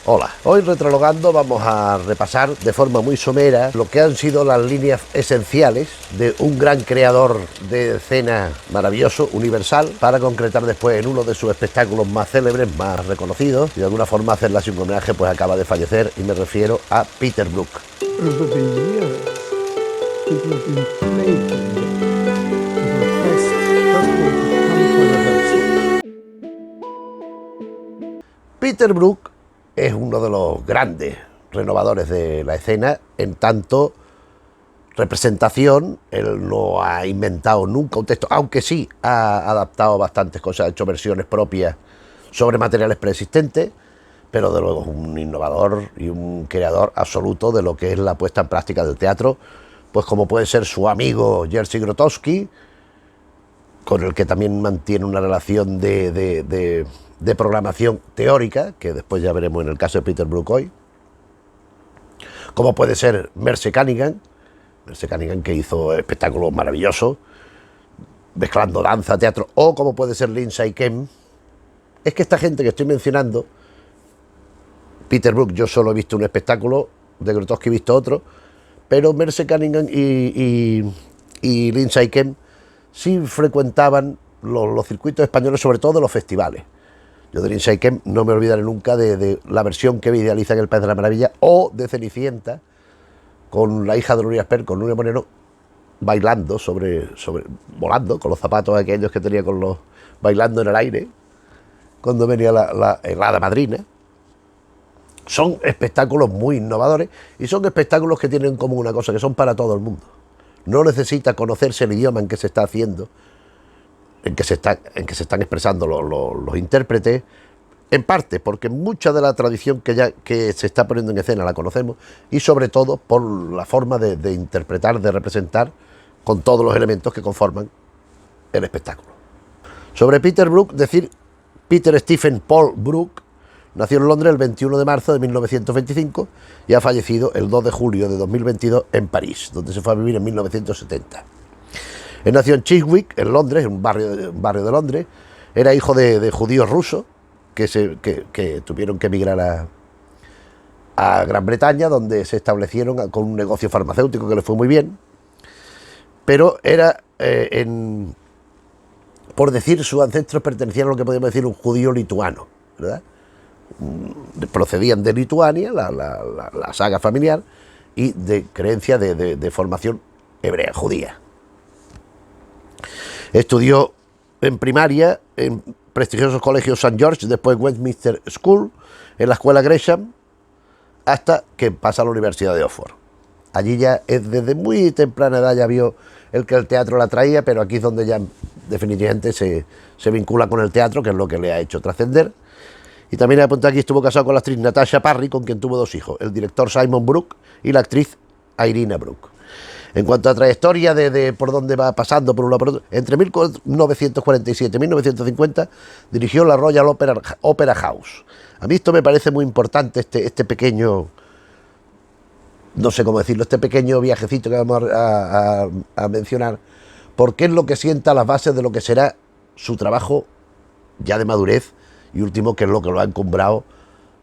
Hola, hoy Retrologando vamos a repasar de forma muy somera lo que han sido las líneas esenciales de un gran creador de escena maravilloso, universal, para concretar después en uno de sus espectáculos más célebres, más reconocidos, y de alguna forma hacerle así un homenaje, pues acaba de fallecer, y me refiero a Peter Brook. Over the years, people have been plagued with requests just for it to come to a rehearsal. Peter Brook es uno de los grandes renovadores de la escena en tanto representación. Él no ha inventado nunca un texto, aunque sí ha adaptado bastantes cosas, ha hecho versiones propias sobre materiales preexistentes, pero de luego es un innovador y un creador absoluto de lo que es la puesta en práctica del teatro, pues como puede ser su amigo Jerzy Grotowski, con el que también mantiene una relación de programación teórica, que después ya veremos en el caso de Peter Brook hoy, como puede ser Merce Cunningham, que hizo espectáculos maravillosos, mezclando danza, teatro, o como puede ser Lindsay Kemp. Es que esta gente que estoy mencionando, Peter Brook, yo solo he visto un espectáculo, de Grotowski he visto otro, pero Merce Cunningham y Lindsay Kemp sí frecuentaban los circuitos españoles, sobre todo de los festivales. Yo de Lindsay Kemp no me olvidaré nunca de la versión que idealiza en El País de la Maravilla, o de Cenicienta, con la hija de Nuria Esper, con Nuria Moreno, bailando volando, con los zapatos aquellos que tenía bailando en el aire, cuando venía la hada madrina. Son espectáculos muy innovadores y son espectáculos que tienen como una cosa, que son para todo el mundo. No necesita conocerse el idioma en que se está haciendo, en que se están expresando los intérpretes, en parte porque mucha de la tradición que se está poniendo en escena la conocemos, y sobre todo por la forma de interpretar, de representar, con todos los elementos que conforman el espectáculo. Sobre Peter Brook, decir: Peter Stephen Paul Brook nació en Londres el 21 de marzo de 1925 y ha fallecido el 2 de julio de 2022 en París, donde se fue a vivir en 1970. Él nació en Chiswick, en Londres, en un barrio de Londres. Era hijo de judíos rusos que tuvieron que emigrar a Gran Bretaña, donde se establecieron con un negocio farmacéutico que le fue muy bien. Pero era, por decir, sus ancestros pertenecían a lo que podríamos decir un judío lituano, ¿verdad? Procedían de Lituania, la saga familiar, y de creencia de formación hebrea, judía. Estudió en primaria en prestigiosos colegios St. George, después Westminster School, en la escuela Gresham, hasta que pasa a la Universidad de Oxford. Allí ya desde muy temprana edad ya vio el que el teatro la traía, pero aquí es donde ya definitivamente se vincula con el teatro, que es lo que le ha hecho trascender. Y también apunté aquí, estuvo casado con la actriz Natasha Parry, con quien tuvo 2 hijos, el director Simon Brook y la actriz Irina Brook. En cuanto a trayectoria de por dónde va pasando por uno por otro, entre 1947 y 1950 dirigió la Royal Opera House. A mí esto me parece muy importante, este pequeño, no sé cómo decirlo, este pequeño viajecito que vamos a mencionar, porque es lo que sienta las bases de lo que será su trabajo ya de madurez, y último, que es lo que lo ha encumbrado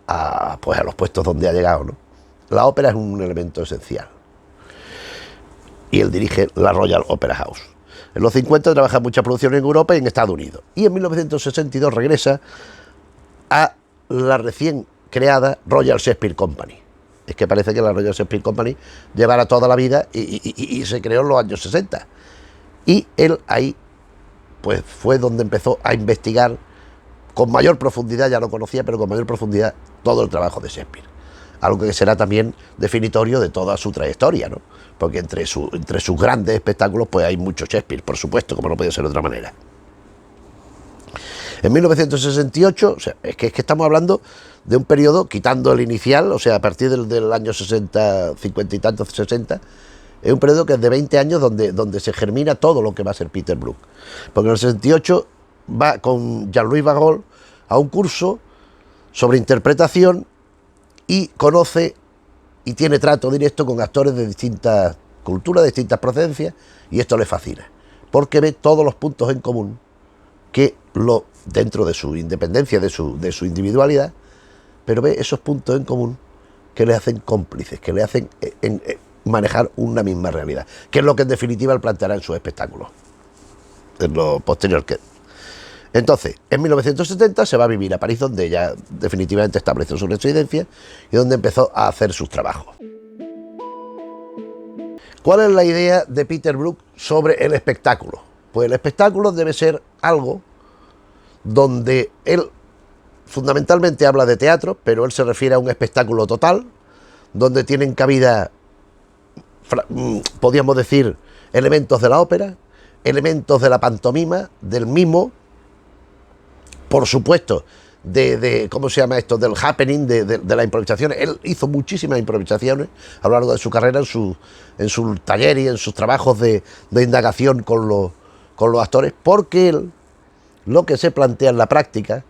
a los puestos donde ha llegado, ¿no? La ópera es un elemento esencial. Y él dirige la Royal Opera House. En los 50 trabaja en mucha producción en Europa y en Estados Unidos. Y en 1962 regresa a la recién creada Royal Shakespeare Company. Es que parece que la Royal Shakespeare Company llevara toda la vida y se creó en los años 60. Y él ahí pues fue donde empezó a investigar con mayor profundidad, ya lo conocía, pero con mayor profundidad, todo el trabajo de Shakespeare. Algo que será también definitorio de toda su trayectoria, ¿no? Porque entre sus grandes espectáculos pues hay mucho Shakespeare, por supuesto, como no puede ser de otra manera. En 1968, o sea, es que estamos hablando de un periodo, quitando el inicial, o sea, a partir del año 60, 50 y tantos, 60, es un periodo que es de 20 años donde se germina todo lo que va a ser Peter Brook. Porque en el 68 va con Jean-Louis Barrault a un curso sobre interpretación y conoce y tiene trato directo con actores de distintas culturas, de distintas procedencias, y esto le fascina, porque ve todos los puntos en común que dentro de su independencia, de su individualidad, pero ve esos puntos en común que le hacen cómplices, que le hacen manejar una misma realidad, que es lo que en definitiva él planteará en sus espectáculos, en lo posterior que... Entonces, en 1970 se va a vivir a París, donde ya definitivamente estableció su residencia y donde empezó a hacer sus trabajos. ¿Cuál es la idea de Peter Brook sobre el espectáculo? Pues el espectáculo debe ser algo donde él fundamentalmente habla de teatro, pero él se refiere a un espectáculo total, donde tienen cabida, podríamos decir, elementos de la ópera, elementos de la pantomima, del mimo, por supuesto, ¿cómo se llama esto? Del happening, de las improvisaciones. Él hizo muchísimas improvisaciones a lo largo de su carrera, en su taller y en sus trabajos de indagación con los actores, porque él lo que se plantea en la práctica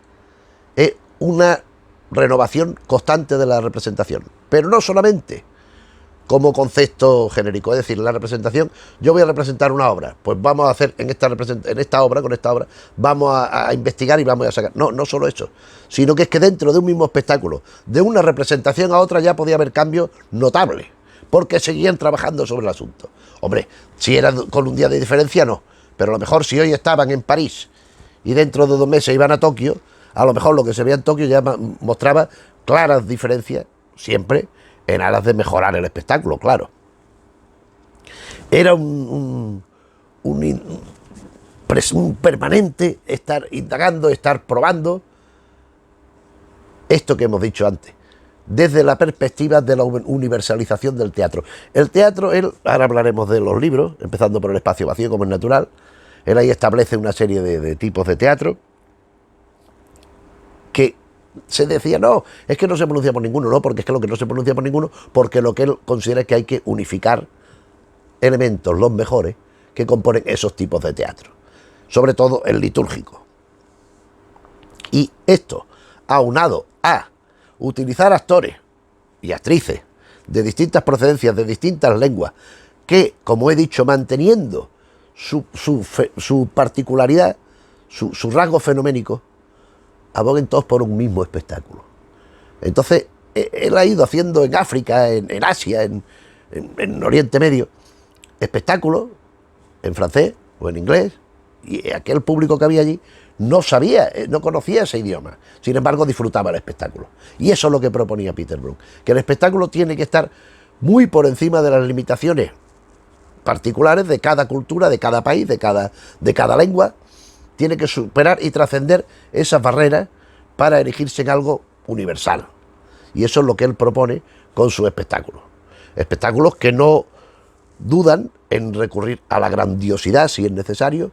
es una renovación constante de la representación, pero no solamente como concepto genérico, es decir, la representación, yo voy a representar una obra, pues vamos a hacer con esta obra, vamos a investigar y vamos a sacar. No solo eso, sino que es que dentro de un mismo espectáculo, de una representación a otra ya podía haber cambios notables, porque seguían trabajando sobre el asunto. Hombre, si era con un día de diferencia, no, pero a lo mejor si hoy estaban en París y dentro de 2 meses iban a Tokio, a lo mejor lo que se veía en Tokio ya mostraba claras diferencias, siempre en aras de mejorar el espectáculo, claro. Era un permanente estar indagando, estar probando esto que hemos dicho antes, desde la perspectiva de la universalización del teatro. El teatro, ahora hablaremos de los libros, empezando por El espacio vacío, como es natural. Él ahí establece una serie de tipos de teatro que se decía, no, es que no se pronuncia por ninguno, no, porque es que lo que no se pronuncia por ninguno, porque lo que él considera es que hay que unificar elementos, los mejores, que componen esos tipos de teatro, sobre todo el litúrgico. Y esto, aunado a utilizar actores y actrices de distintas procedencias, de distintas lenguas, que, como he dicho, manteniendo su particularidad, su rasgo fenoménico, aboguen todos por un mismo espectáculo. Entonces, él ha ido haciendo en África, en Asia, en Oriente Medio, espectáculos en francés o en inglés, y aquel público que había allí no sabía, no conocía ese idioma, sin embargo disfrutaba el espectáculo. Y eso es lo que proponía Peter Brook, que el espectáculo tiene que estar muy por encima de las limitaciones particulares de cada cultura, de cada país, de cada lengua. Tiene que superar y trascender esas barreras para erigirse en algo universal. Y eso es lo que él propone con sus espectáculos. Espectáculos que no dudan en recurrir a la grandiosidad si es necesario,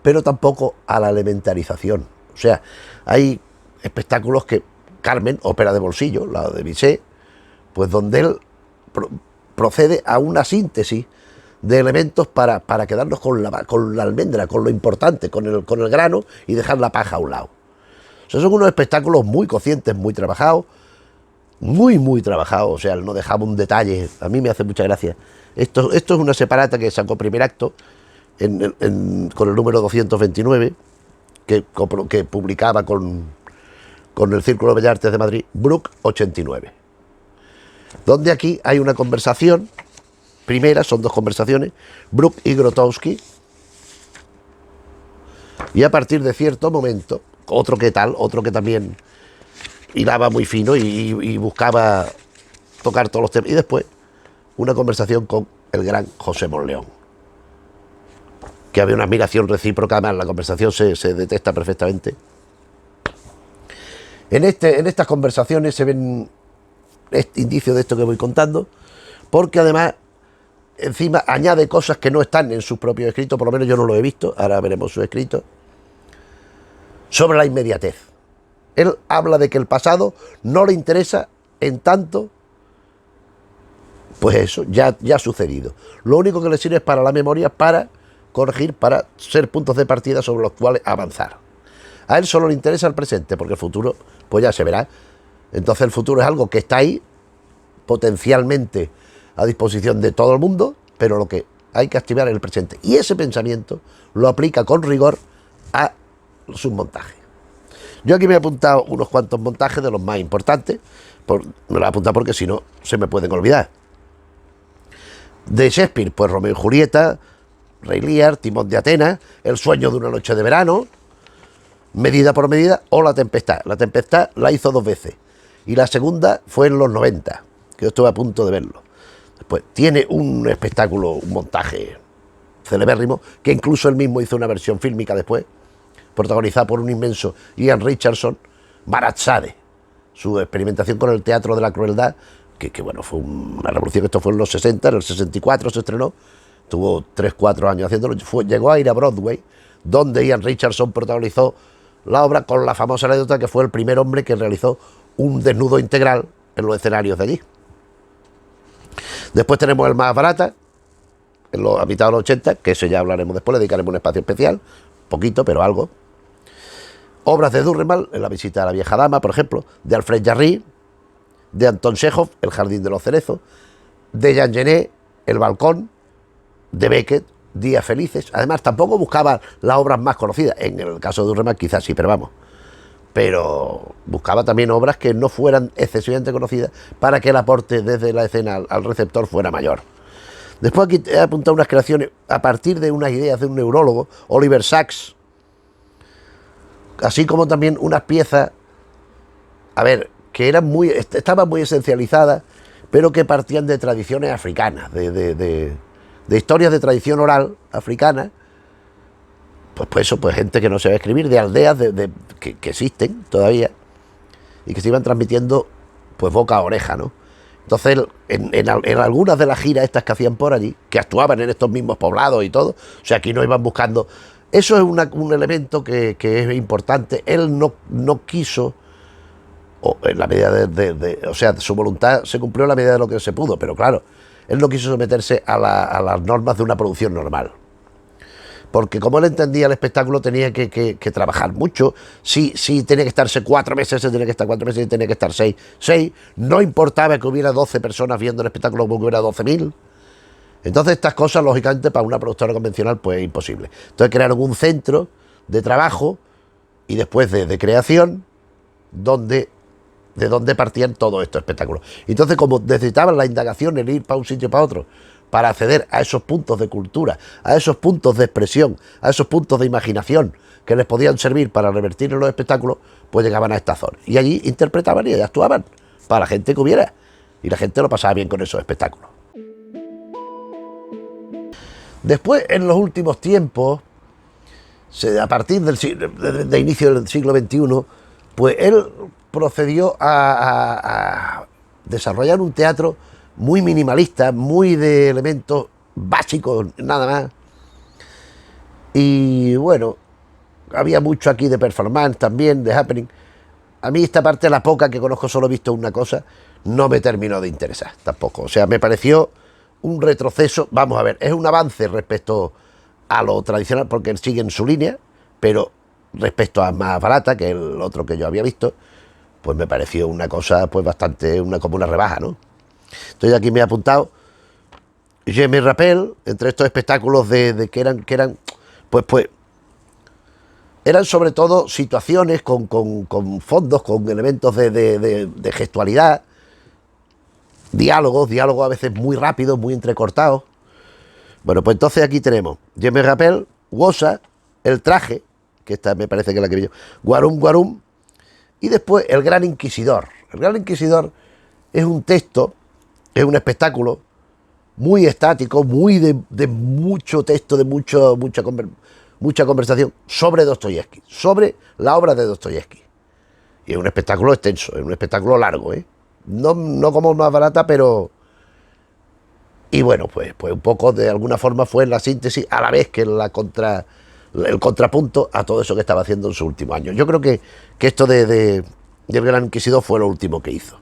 pero tampoco a la elementarización. O sea, hay espectáculos que Carmen, ópera de bolsillo, la de Bizet, pues donde él procede a una síntesis de elementos para quedarnos con la almendra, con lo importante, con el grano, y dejar la paja a un lado. O sea, son unos espectáculos muy conscientes, muy trabajados, muy trabajados. O sea, él no dejaba un detalle. A mí me hace mucha gracia. Esto es una separata que sacó Primer Acto con el número 229, que publicaba con el Círculo de Bellas Artes de Madrid, Brook 89. Donde aquí hay una conversación. Primera, son 2 conversaciones, Brook y Grotowski, y a partir de cierto momento, otro que también hilaba muy fino y buscaba tocar todos los temas, y después una conversación con el gran José Monleón, que había una admiración recíproca, además la conversación se detecta perfectamente. En estas conversaciones se ven indicios de esto que voy contando, porque además encima añade cosas que no están en sus propios escritos, por lo menos yo no lo he visto, ahora veremos sus escritos, sobre la inmediatez. Él habla de que el pasado no le interesa en tanto, pues eso, ya ha sucedido. Lo único que le sirve es para la memoria, para corregir, para ser puntos de partida sobre los cuales avanzar. A él solo le interesa el presente, porque el futuro, pues ya se verá. Entonces el futuro es algo que está ahí, potencialmente a disposición de todo el mundo, pero lo que hay que activar es el presente. Y ese pensamiento lo aplica con rigor a sus montajes. Yo aquí me he apuntado unos cuantos montajes de los más importantes, me los he apuntado porque si no se me pueden olvidar. De Shakespeare, pues Romeo y Julieta, Rey Lear, Timón de Atenas, El sueño de una noche de verano, Medida por medida o La tempestad. La tempestad la hizo 2 veces y la segunda fue en los 90, que yo estuve a punto de verlo. Después tiene un espectáculo, un montaje celebérrimo, que incluso él mismo hizo una versión fílmica después, protagonizada por un inmenso Ian Richardson, Barazade, su experimentación con el teatro de la crueldad, que bueno, fue una revolución. Esto fue en los 60, en el 64 se estrenó, tuvo 3-4 años haciéndolo, llegó a ir a Broadway, donde Ian Richardson protagonizó la obra con la famosa anécdota que fue el primer hombre que realizó un desnudo integral en los escenarios de allí. Después tenemos el Más Barata, a mitad de los 80, que eso ya hablaremos después, le dedicaremos un espacio especial, poquito, pero algo. Obras de Durrell, en La visita a la vieja dama, por ejemplo, de Alfred Jarry, de Anton Chekhov, El jardín de los cerezos, de Jean Genet, El balcón, de Beckett, Días felices. Además, tampoco buscaba las obras más conocidas, en el caso de Durrell quizás sí, pero vamos. Pero buscaba también obras que no fueran excesivamente conocidas para que el aporte desde la escena al receptor fuera mayor. Después aquí he apuntado unas creaciones a partir de unas ideas de un neurólogo, Oliver Sacks, así como también unas piezas, a ver, que estaban muy esencializadas, pero que partían de tradiciones africanas, de historias de tradición oral africana, pues gente que no sabe escribir, de aldeas que existen todavía y que se iban transmitiendo pues boca a oreja, ¿no? Entonces, en algunas de las giras estas que hacían por allí, que actuaban en estos mismos poblados y todo, o sea, aquí no iban buscando. Eso es un elemento que es importante. Él no quiso, o en la medida o sea, su voluntad se cumplió en la medida de lo que se pudo, pero claro, él no quiso someterse a las normas de una producción normal. Porque como él entendía el espectáculo tenía que trabajar mucho. Si tenía que estarse 4 meses, se tenía que estar 4 meses, y tenía que estar 6. No importaba que hubiera 12 personas viendo el espectáculo como que hubiera 12.000. Entonces estas cosas, lógicamente, para una productora convencional, pues es imposible. Entonces crearon un centro de trabajo y después de creación, de donde partían todos estos espectáculos. Entonces, como necesitaban la indagación, el ir para un sitio y para otro, para acceder a esos puntos de cultura, a esos puntos de expresión, a esos puntos de imaginación que les podían servir para revertir en los espectáculos, pues llegaban a esta zona. Y allí interpretaban y actuaban para la gente que hubiera. Y la gente lo pasaba bien con esos espectáculos. Después, en los últimos tiempos, a partir de inicio del siglo XXI, pues él procedió a desarrollar un teatro muy minimalista, muy de elementos básicos, nada más. Y bueno, había mucho aquí de performance también, de happening. A mí esta parte, la poca que conozco, solo he visto una cosa, no me terminó de interesar tampoco. O sea, me pareció un retroceso. Vamos a ver, es un avance respecto a lo tradicional, porque él sigue en su línea, pero respecto a Más Barata, que es el otro que yo había visto, pues me pareció una cosa pues bastante, como una rebaja, ¿no? Entonces aquí me he apuntado Je me rappelle, entre estos espectáculos que eran pues eran sobre todo situaciones con fondos, con elementos de gestualidad, diálogos a veces muy rápidos, muy entrecortados. Bueno, pues entonces aquí tenemos Je me rappelle, Wosa, El traje, que esta me parece que es la que vi yo, Guarum Guarum, y después El Gran Inquisidor. El Gran Inquisidor es un texto, es un espectáculo muy estático, muy de mucho texto, de mucha conversación sobre Dostoyevsky, sobre la obra de Dostoyevsky. Y es un espectáculo extenso, es un espectáculo largo, ¿eh? No como Más Barata, pero... Y bueno, pues un poco de alguna forma fue la síntesis, a la vez que el contrapunto a todo eso que estaba haciendo en sus últimos años. Yo creo que esto del Gran Inquisidor fue lo último que hizo.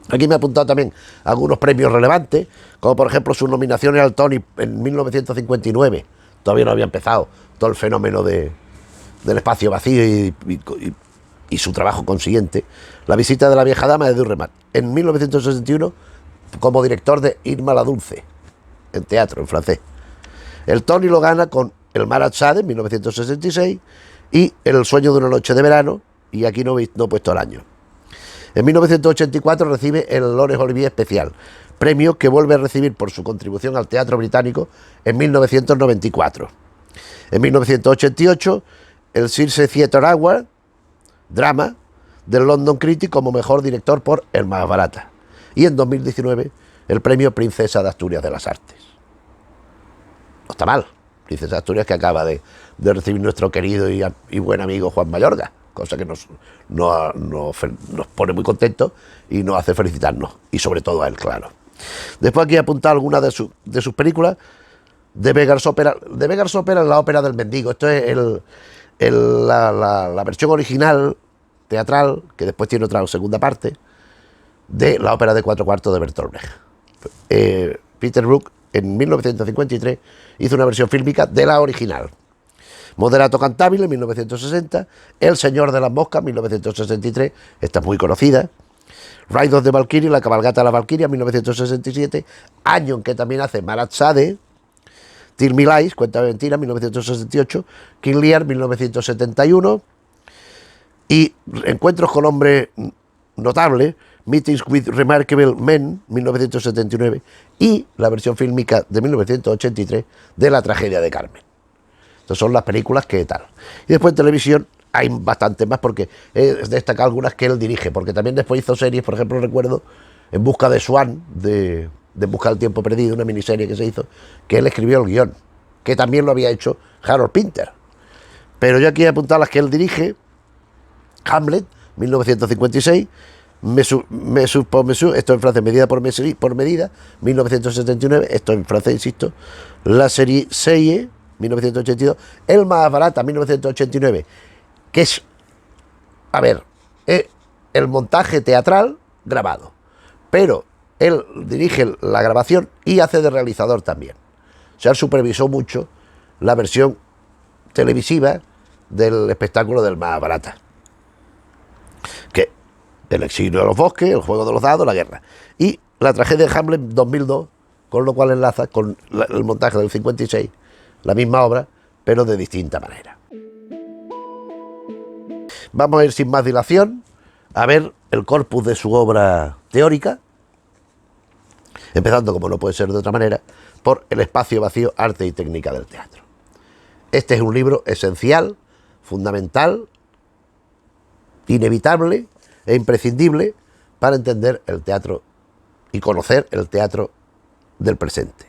Aquí me he apuntado también algunos premios relevantes, como por ejemplo sus nominaciones al Tony en 1959. Todavía no había empezado todo el fenómeno del espacio vacío y su trabajo consiguiente. La visita de la vieja dama de Durrell. En 1961, como director de Irma la Dulce, en teatro, en francés. El Tony lo gana con El Marat Sade, en 1966, y El sueño de una noche de verano, y aquí no he puesto el año. En 1984 recibe el Laurence Olivier Especial, premio que vuelve a recibir por su contribución al teatro británico en 1994. En 1988, el Circe Theatre Award, drama, del London Critic como mejor director por El más barata. Y en 2019, el premio Princesa de Asturias de las Artes. No está mal, Princesa de Asturias, que acaba de recibir nuestro querido y buen amigo Juan Mayorga, cosa que nos pone muy contentos y nos hace felicitarnos, y sobre todo a él, claro. Después aquí he apuntado algunas de sus películas. The Beggar's Opera es la ópera del mendigo. Esto es la versión original teatral, que después tiene otra segunda parte, de la ópera de 4/4 de Bertolt Brecht. Peter Brook en 1953 hizo una versión fílmica de la original. Moderato Cantabile en 1960, El señor de las moscas 1963, esta es muy conocida. Ride of the Valkyrie, la cabalgata de la Valkyria 1967, año en que también hace Marat Sade. Tell Me Lies, Cuenta de Mentiras 1968, King Lear 1971 y Encuentros con Hombres Notables, Meetings with Remarkable Men 1979 y la versión fílmica de 1983 de La tragedia de Carmen. Estas son las películas que tal. Y después en televisión hay bastantes más, porque he destacado algunas que él dirige, porque también después hizo series, por ejemplo recuerdo En busca de Swan, de Busca del tiempo perdido, una miniserie que se hizo, que él escribió el guión, que también lo había hecho Harold Pinter. Pero yo aquí he apuntado las que él dirige: Hamlet, 1956, esto en francés, Medida por medida, 1979, esto en francés, insisto, la serie Seye, 1982, El más barata, 1989, que es, el montaje teatral grabado, pero él dirige la grabación y hace de realizador también. O sea, él supervisó mucho la versión televisiva del espectáculo del más barata, que El exilio de los bosques, El juego de los dados, La guerra, y La tragedia de Hamlet 2002, con lo cual enlaza con el montaje del 56, la misma obra, pero de distinta manera. Vamos a ir sin más dilación a ver el corpus de su obra teórica, empezando, como no puede ser de otra manera, por El espacio vacío, arte y técnica del teatro. Este es un libro esencial, fundamental, inevitable e imprescindible para entender el teatro y conocer el teatro del presente.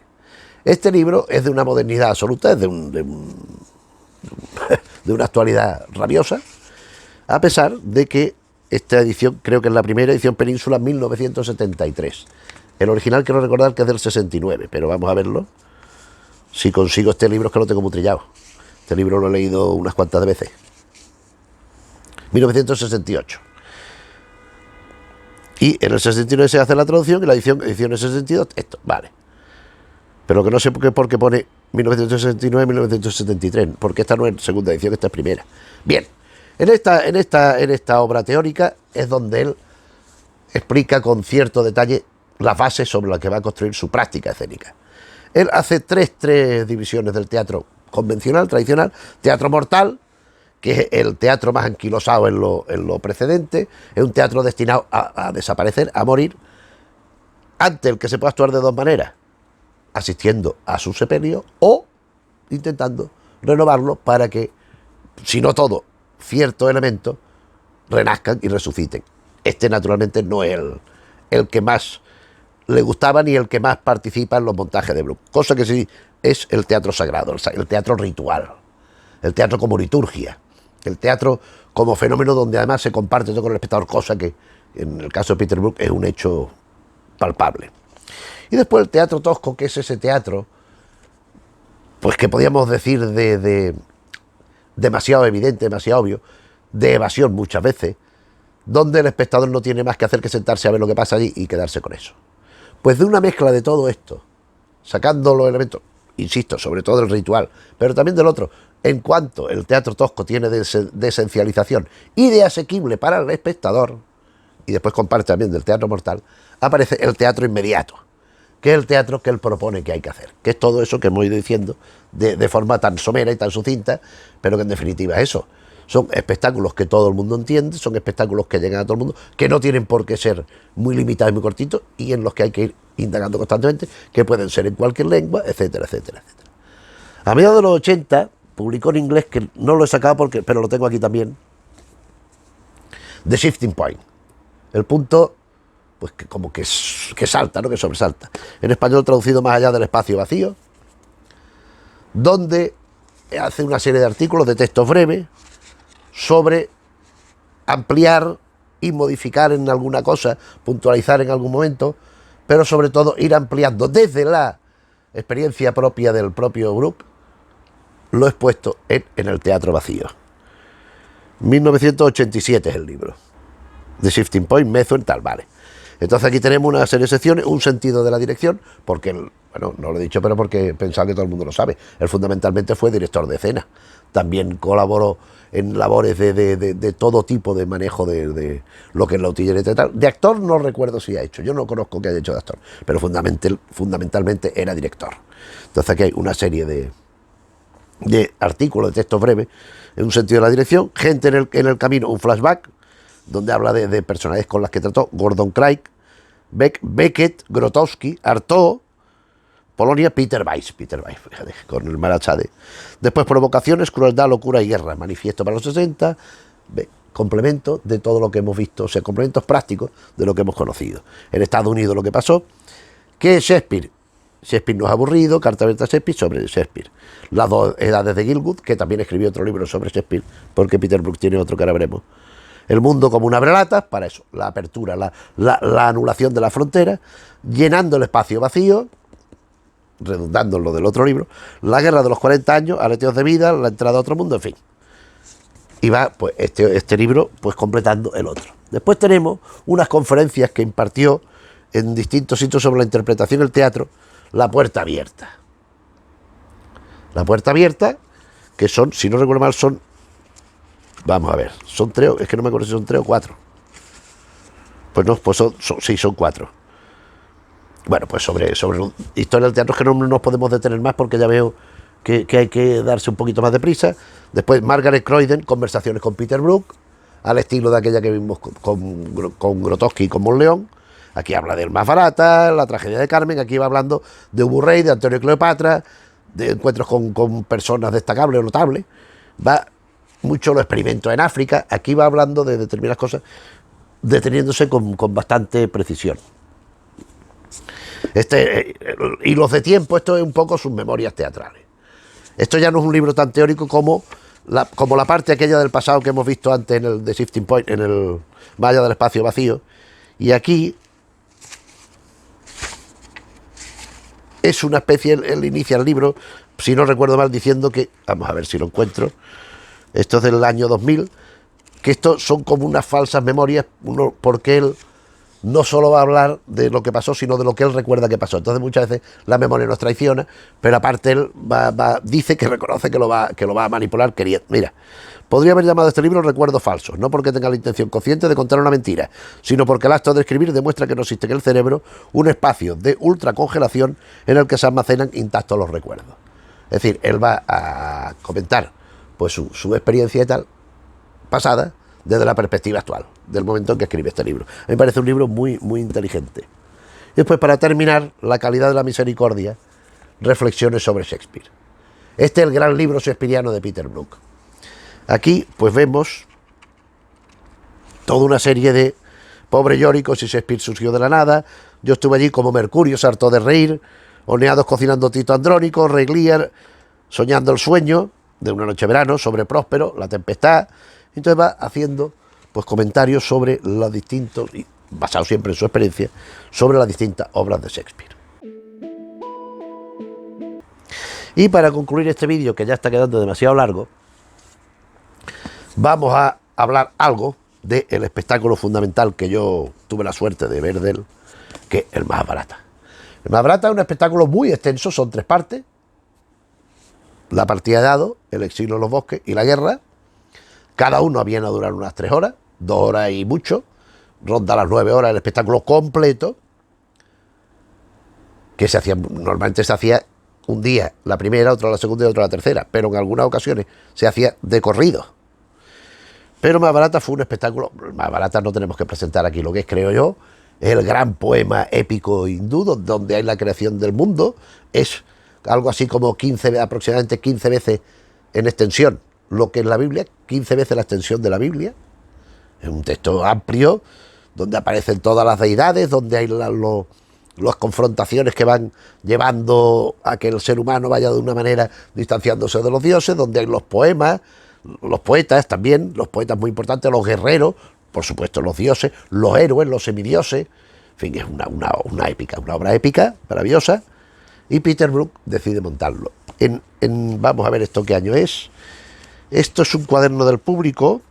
Este libro es de una modernidad absoluta, es de una actualidad rabiosa, a pesar de que esta edición, creo que es la primera edición Península, 1973. El original quiero recordar que es del 69, pero vamos a verlo. Si consigo este libro, es que lo tengo muy trillado. Este libro lo he leído unas cuantas veces. 1968. Y en el 69 se hace la traducción y la edición en 62, esto, vale. Pero que no sé por qué pone 1969-1973, porque esta no es segunda edición, esta es primera. Bien, en esta obra teórica es donde él explica con cierto detalle las bases sobre las que va a construir su práctica escénica. Él hace tres divisiones del teatro convencional, tradicional: teatro mortal, que es el teatro más anquilosado en lo precedente, es un teatro destinado a desaparecer, a morir, ante el que se puede actuar de dos maneras: asistiendo a su sepelio o intentando renovarlo para que, si no todo, ciertos elementos renazcan y resuciten. Este naturalmente no es el que más le gustaba ni el que más participa en los montajes de Brook, cosa que sí es el teatro sagrado, el teatro ritual, el teatro como liturgia, el teatro como fenómeno donde además se comparte todo con el espectador, cosa que en el caso de Peter Brook es un hecho palpable. Y después el teatro tosco, que es ese teatro, pues que podríamos decir de demasiado evidente, demasiado obvio, de evasión muchas veces, donde el espectador no tiene más que hacer que sentarse a ver lo que pasa allí y quedarse con eso. Pues de una mezcla de todo esto, sacando los elementos, insisto, sobre todo del ritual, pero también del otro, en cuanto el teatro tosco tiene de esencialización y de asequible para el espectador, y después comparte también del teatro mortal, aparece el teatro inmediato, que es el teatro que él propone que hay que hacer, que es todo eso que hemos ido diciendo de forma tan somera y tan sucinta, pero que en definitiva es eso. Son espectáculos que todo el mundo entiende, son espectáculos que llegan a todo el mundo, que no tienen por qué ser muy limitados y muy cortitos, y en los que hay que ir indagando constantemente, que pueden ser en cualquier lengua, etcétera, etcétera, etcétera. A mediados de los 80 publicó en inglés, que no lo he sacado porque, pero lo tengo aquí también, The Shifting Point. El punto, pues que como que salta, ¿no? Que sobresalta. En español traducido Más allá del espacio vacío, donde hace una serie de artículos de textos breves sobre ampliar y modificar en alguna cosa, puntualizar en algún momento, pero sobre todo ir ampliando desde la experiencia propia del propio grupo lo expuesto en el teatro vacío. 1987 es el libro. The Shifting Point, Method, tal, vale. Entonces aquí tenemos una serie de secciones, un sentido de la dirección, porque, bueno, no lo he dicho, pero porque pensaba que todo el mundo lo sabe. Él fundamentalmente fue director de escena. También colaboró en labores de todo tipo de manejo de lo que es la utilería y tal. De actor no recuerdo si ha hecho, yo no conozco que haya hecho de actor, pero fundamentalmente era director. Entonces aquí hay una serie de artículos, de textos breves, en un sentido de la dirección, gente en el camino, un flashback, donde habla de personajes con las que trató, Gordon Craig, Beckett, Grotowski, Artaud, Polonia, Peter Weiss, fíjate, con el Marachade. Después provocaciones, crueldad, locura y guerra, manifiesto para los 60, complementos de todo lo que hemos visto, o sea, complementos prácticos de lo que hemos conocido. En Estados Unidos lo que pasó, que Shakespeare no es aburrido, carta abierta a Shakespeare, sobre Shakespeare. Las dos edades de Gielgud, que también escribió otro libro sobre Shakespeare, porque Peter Brook tiene otro que ahora veremos. El mundo como un abrelatas, para eso, la apertura, la anulación de la frontera, llenando el espacio vacío, redundando en lo del otro libro, la guerra de los 40 años, aleteos de vida, la entrada a otro mundo, en fin. Y va pues este libro pues completando el otro. Después tenemos unas conferencias que impartió en distintos sitios sobre la interpretación del teatro, La Puerta Abierta. La Puerta Abierta, que son, si no recuerdo mal, vamos a ver, son 3, es que no me acuerdo si son 3 o 4. Pues no, pues sí, son 4. Bueno, pues sobre historia del teatro, es que no nos podemos detener más porque ya veo que hay que darse un poquito más de prisa. Después Margaret Croydon, conversaciones con Peter Brook, al estilo de aquella que vimos con Grotowski y con Monleón. Aquí habla del Más Barata, la tragedia de Carmen, aquí va hablando de Ubu Rey, de Antonio Cleopatra, de encuentros con personas destacables o notables. Va mucho los experimentos en África, aquí va hablando de determinadas cosas, deteniéndose con bastante precisión. Hilos de tiempo, esto es un poco sus memorias teatrales. Esto ya no es un libro tan teórico como la parte aquella del pasado que hemos visto antes en el The Shifting Point, en el Valle del Espacio Vacío. Y aquí es una especie, él inicia el libro, si no recuerdo mal, diciendo que, vamos a ver si lo encuentro, esto es del año 2000, que estos son como unas falsas memorias, porque él no solo va a hablar de lo que pasó, sino de lo que él recuerda que pasó. Entonces muchas veces la memoria nos traiciona, pero aparte él dice que reconoce que lo va a manipular queriendo. Mira, podría haber llamado a este libro Recuerdos Falsos, no porque tenga la intención consciente de contar una mentira, sino porque el acto de escribir demuestra que no existe en el cerebro un espacio de ultracongelación en el que se almacenan intactos los recuerdos. Es decir, él va a comentar pues su experiencia y tal, pasada, desde la perspectiva actual, del momento en que escribe este libro. A mí me parece un libro muy, muy inteligente. Y después, para terminar, La calidad de la misericordia, reflexiones sobre Shakespeare. Este es el gran libro shakespeariano de Peter Brook. Aquí, pues vemos toda una serie de pobre Yorico, si Shakespeare surgió de la nada, yo estuve allí como Mercurio, se hartó de reír, horneados cocinando Tito Andrónico, Rey Lear, soñando el sueño de una noche de verano, sobre Próspero, La tempestad. Entonces va haciendo pues comentarios sobre los distintos, basado siempre en su experiencia, sobre las distintas obras de Shakespeare. Y para concluir este vídeo, que ya está quedando demasiado largo, vamos a hablar algo del espectáculo fundamental que yo tuve la suerte de ver de él, que es el Mahabharata. El Mahabharata es un espectáculo muy extenso, son 3 partes: la partida de dados, el exilio en los bosques y la guerra. Cada uno viene a durar unas 3 horas, 2 horas y mucho, ronda las 9 horas el espectáculo completo, que normalmente se hacía un día la primera, otro la segunda y otro la tercera, pero en algunas ocasiones se hacía de corrido. Pero Más barata fue un espectáculo. Más barata no tenemos que presentar aquí lo que es, creo yo, es el gran poema épico hindú donde hay la creación del mundo. Es algo así como aproximadamente 15 veces en extensión lo que es la Biblia, 15 veces la extensión de la Biblia. Es un texto amplio donde aparecen todas las deidades, donde hay las confrontaciones que van llevando a que el ser humano vaya de una manera distanciándose de los dioses, donde hay los poemas, los poetas también, los poetas muy importantes, los guerreros, por supuesto los dioses, los héroes, los semidioses. En fin, es una épica, una obra épica, maravillosa. Y Peter Brook decide montarlo. Vamos a ver esto qué año es. Esto es un cuaderno del público,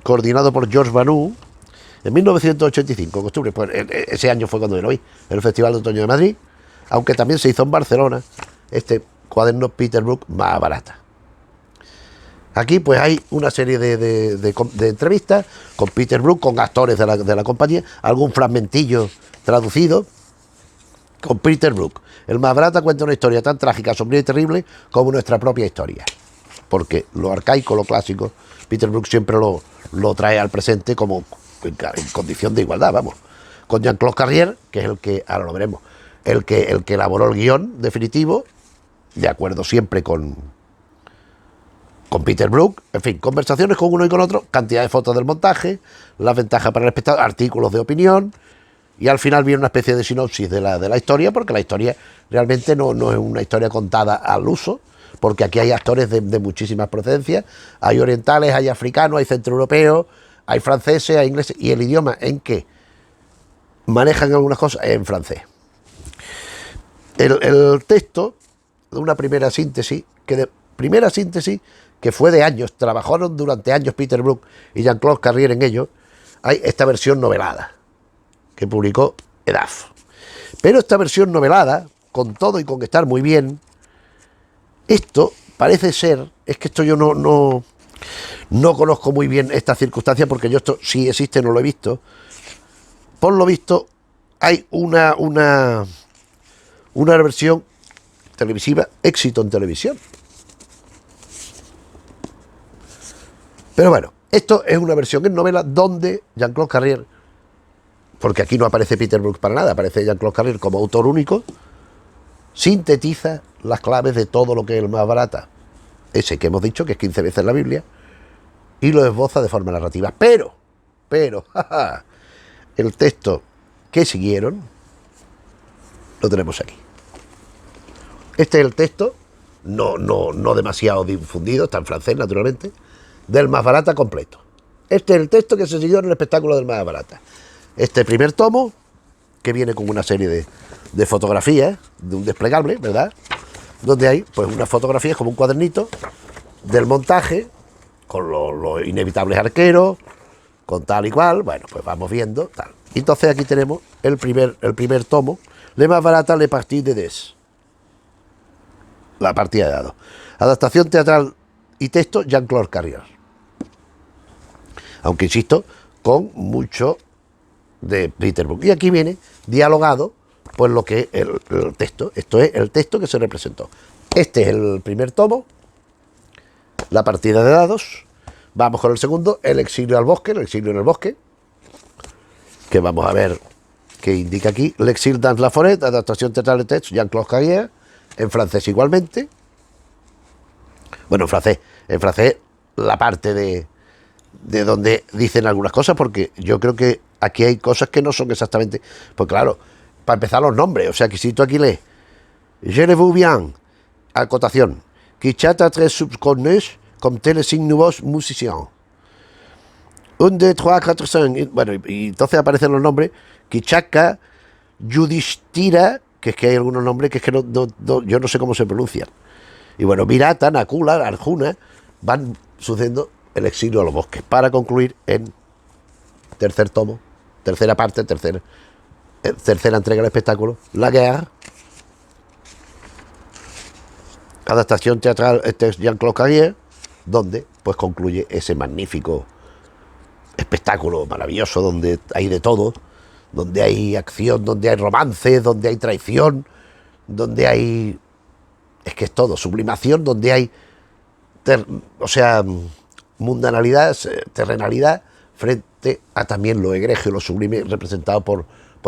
coordinado por George Banu, en 1985, en octubre. Pues ese año fue cuando yo lo vi, en el Festival de Otoño de Madrid, aunque también se hizo en Barcelona, este cuaderno Peter Brook Más barata. Aquí pues hay una serie de entrevistas con Peter Brook, con actores de la compañía, algún fragmentillo traducido. Con Peter Brook, el Más barata cuenta una historia tan trágica, sombría y terrible como nuestra propia historia. Porque lo arcaico, lo clásico, Peter Brook siempre lo trae al presente como en condición de igualdad, vamos. Con Jean-Claude Carrière, que es el que, ahora lo veremos, el que elaboró el guión definitivo, de acuerdo siempre con Peter Brook, en fin, conversaciones con uno y con otro, cantidad de fotos del montaje, las ventajas para el espectador, artículos de opinión, y al final viene una especie de sinopsis de la historia, porque la historia realmente no es una historia contada al uso, porque aquí hay actores de muchísimas procedencias, hay orientales, hay africanos, hay centroeuropeos, hay franceses, hay ingleses, y el idioma en que manejan algunas cosas es en francés. El texto de una primera síntesis que fue de años, trabajaron durante años Peter Brook y Jean-Claude Carrière en ello. Hay esta versión novelada que publicó EDAF. Pero esta versión novelada, con todo y con estar muy bien, esto parece ser, es que esto yo no conozco muy bien esta circunstancia, porque yo esto, si existe, no lo he visto. Por lo visto, hay una versión televisiva, éxito en televisión. Pero bueno, esto es una versión en novela donde Jean-Claude Carrière, porque aquí no aparece Peter Brook para nada, aparece Jean-Claude Carrière como autor único, sintetiza las claves de todo lo que es el Más barata, ese que hemos dicho, que es 15 veces la Biblia, y lo esboza de forma narrativa. Pero, el texto que siguieron lo tenemos aquí. Este es el texto, no demasiado difundido, está en francés naturalmente, del Más barata completo. Este es el texto que se siguió en el espectáculo del Más barata. Este primer tomo, que viene con una serie de fotografías, de un desplegable, ¿verdad? Donde hay pues unas fotografías como un cuadernito del montaje, con los inevitables arqueros, con tal y cual, bueno, pues vamos viendo, tal. Y entonces aquí tenemos el primer tomo, Le Más barata, Le Partie de Des. La partida de dados. Adaptación teatral y texto, Jean-Claude Carrière. Aunque insisto, con mucho de Peter Brook. Y aquí viene dialogado pues lo que es el texto. Esto es el texto que se representó. Este es el primer tomo, la partida de dados. Vamos con el segundo, el exilio al bosque, el exilio en el bosque, que vamos a ver qué indica aquí. L'exil dans la forêt, adaptación teatral de texto, Jean-Claude Carrière, en francés igualmente. Bueno, en francés la parte de donde dicen algunas cosas, porque yo creo que aquí hay cosas que no son exactamente, pues claro, para empezar los nombres, o sea que si tú aquí lees Je le veux bien, acotación, qui chata tres subconnus comme tel signes nouveaux musiciens. 1, 2, 3, 4, 5. Bueno, y entonces aparecen los nombres, Kichaka, Yudhishthira, que es que hay algunos nombres que es que yo no sé cómo se pronuncian. Y bueno, Virata, Nakula, Arjuna, van sucediendo el exilio a los bosques, para concluir en tercer tomo, tercera parte, tercera entrega del espectáculo, La Guerre, adaptación teatral, este es Jean-Claude Carrière, donde pues concluye ese magnífico espectáculo maravilloso, donde hay de todo, donde hay acción, donde hay romance, donde hay traición, donde hay, es que es todo, sublimación, donde hay, mundanalidad, terrenalidad, frente a también lo egregio, lo sublime representado por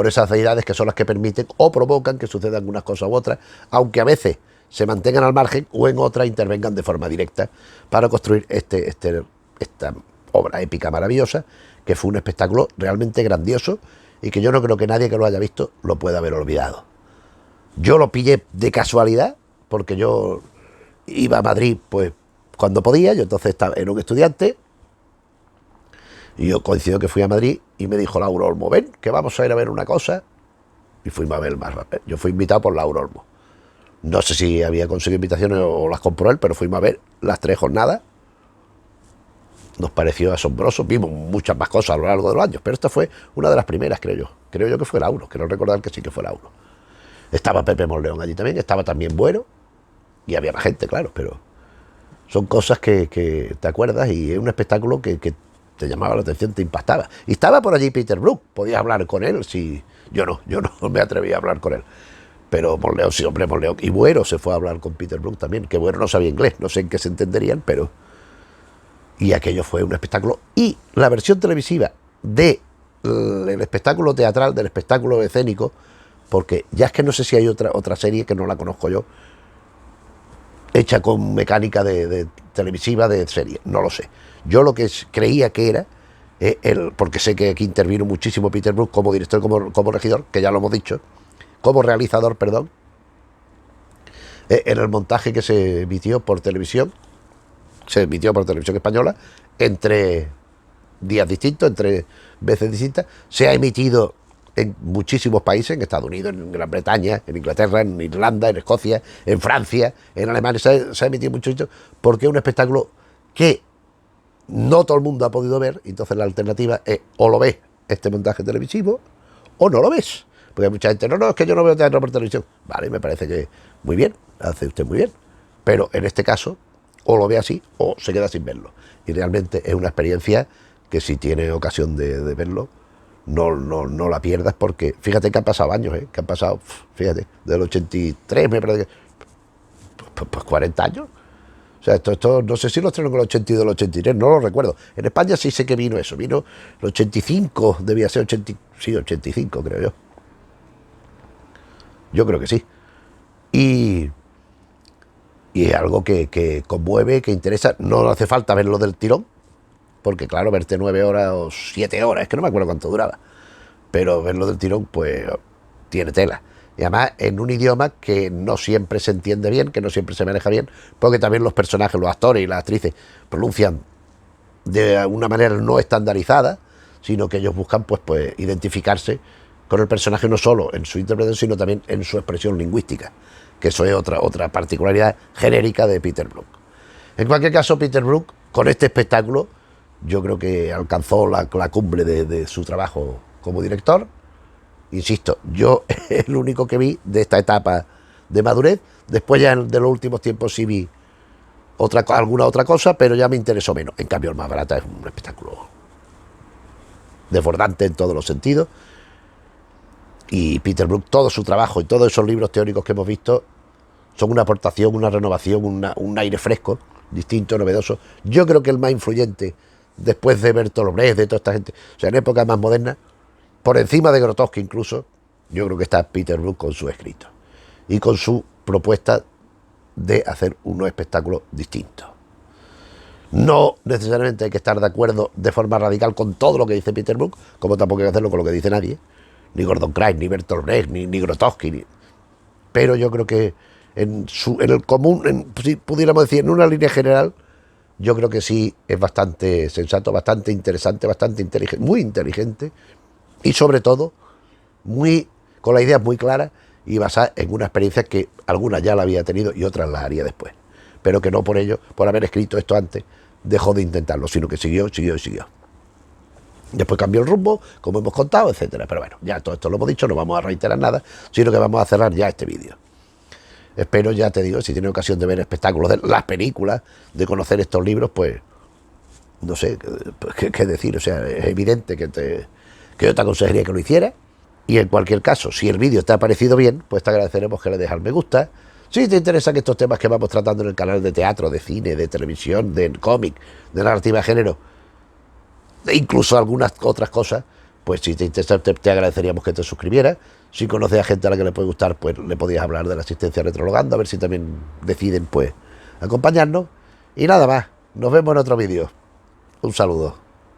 esas deidades que son las que permiten o provocan que sucedan unas cosas u otras, aunque a veces se mantengan al margen o en otras intervengan de forma directa para construir esta obra épica maravillosa, que fue un espectáculo realmente grandioso y que yo no creo que nadie que lo haya visto lo pueda haber olvidado. Yo lo pillé de casualidad, porque yo iba a Madrid pues cuando podía, yo entonces era un estudiante, y yo coincido que fui a Madrid y me dijo Laura Olmo, ven, que vamos a ir a ver una cosa, y fuimos a ver más. Yo fui invitado por Laura Olmo. No sé si había conseguido invitaciones o las compró él, pero fuimos a ver las 3 jornadas. Nos pareció asombroso, vimos muchas más cosas a lo largo de los años, pero esta fue una de las primeras, creo yo. Creo yo que fue Lauro, quiero recordar que sí que fue Lauro. Estaba Pepe Monleón allí también, estaba también Bueno, y había más gente, claro, pero son cosas que te acuerdas y es un espectáculo que te llamaba la atención, te impactaba. Y estaba por allí Peter Brook, podías hablar con él, si yo no me atreví a hablar con él. Pero Monleón, sí, hombre, Monleón. Y Bueno se fue a hablar con Peter Brook también, que Bueno no sabía inglés, no sé en qué se entenderían, pero... Y aquello fue un espectáculo. Y la versión televisiva del espectáculo teatral, del espectáculo escénico, porque ya es que no sé si hay otra serie que no la conozco yo, hecha con mecánica de televisiva de serie, no lo sé. Yo lo que creía que era, porque sé que aquí intervino muchísimo Peter Brook como director, como regidor, que ya lo hemos dicho, como realizador, perdón, en el montaje que se emitió por televisión española, entre días distintos, entre veces distintas, se ha emitido en muchísimos países, en Estados Unidos, en Gran Bretaña, en Inglaterra, en Irlanda, en Escocia, en Francia, en Alemania, se ha emitido mucho, porque es un espectáculo que no todo el mundo ha podido ver, entonces la alternativa es o lo ves este montaje televisivo o no lo ves, porque hay mucha gente, no, es que yo no veo teatro por televisión, vale, me parece que muy bien, hace usted muy bien, pero en este caso o lo ve así o se queda sin verlo, y realmente es una experiencia que si tiene ocasión de verlo, no la pierdas, porque fíjate que han pasado años, que han pasado, fíjate, del 83, me parece que, pues 40 años. O sea, esto no sé si lo estrenó con el 82 o el 83, no lo recuerdo. En España sí sé que vino eso, vino el 85, debía ser 85, creo yo. Yo creo que sí. Y es algo que conmueve, que interesa. No hace falta verlo del tirón, porque claro, verte 9 horas o 7 horas, es que no me acuerdo cuánto duraba, pero verlo del tirón pues tiene tela, y además en un idioma que no siempre se entiende bien, que no siempre se maneja bien, porque también los personajes, los actores y las actrices pronuncian de una manera no estandarizada, sino que ellos buscan pues identificarse con el personaje no solo en su interpretación, sino también en su expresión lingüística, que eso es otra particularidad genérica de Peter Brook. En cualquier caso, Peter Brook, con este espectáculo, yo creo que alcanzó la cumbre de su trabajo como director. Insisto, yo es el único que vi de esta etapa de madurez. Después ya de los últimos tiempos sí vi alguna otra cosa, pero ya me interesó menos. En cambio, El Más Barata es un espectáculo desbordante en todos los sentidos. Y Peter Brook, todo su trabajo y todos esos libros teóricos que hemos visto son una aportación, una renovación, un aire fresco, distinto, novedoso. Yo creo que el más influyente, después de Bertolt Brecht, de toda esta gente, o sea, en épocas más modernas, por encima de Grotowski incluso, yo creo que está Peter Brook con su escrito y con su propuesta de hacer unos espectáculos distintos. No necesariamente hay que estar de acuerdo de forma radical con todo lo que dice Peter Brook, como tampoco hay que hacerlo con lo que dice nadie, ni Gordon Craig, ni Bertolt Brecht, ni Grotowski, pero yo creo que en el común, si pudiéramos decir, en una línea general, yo creo que sí es bastante sensato, bastante interesante, bastante inteligente, muy inteligente, y sobre todo con las ideas muy claras y basadas en una experiencia que algunas ya la había tenido y otras las haría después, pero que no por ello, por haber escrito esto antes, dejó de intentarlo, sino que siguió. Después cambió el rumbo, como hemos contado, etcétera. Pero bueno, ya todo esto lo hemos dicho, no vamos a reiterar nada, sino que vamos a cerrar ya este vídeo. Espero, ya te digo, si tienes ocasión de ver espectáculos, de las películas, de conocer estos libros, pues no sé qué decir. O sea, es evidente que yo te aconsejaría que lo hicieras. Y en cualquier caso, si el vídeo te ha parecido bien, pues te agradeceremos que le dejes al me gusta, Si te interesan estos temas que vamos tratando en el canal de teatro, de cine, de televisión, de cómic, de narrativa de género, e incluso algunas otras cosas, pues si te interesa, te agradeceríamos que te suscribieras. Si conoces a gente a la que le puede gustar, pues le podías hablar de la asistencia retrologando, a ver si también deciden pues acompañarnos. Y nada más, nos vemos en otro vídeo. Un saludo.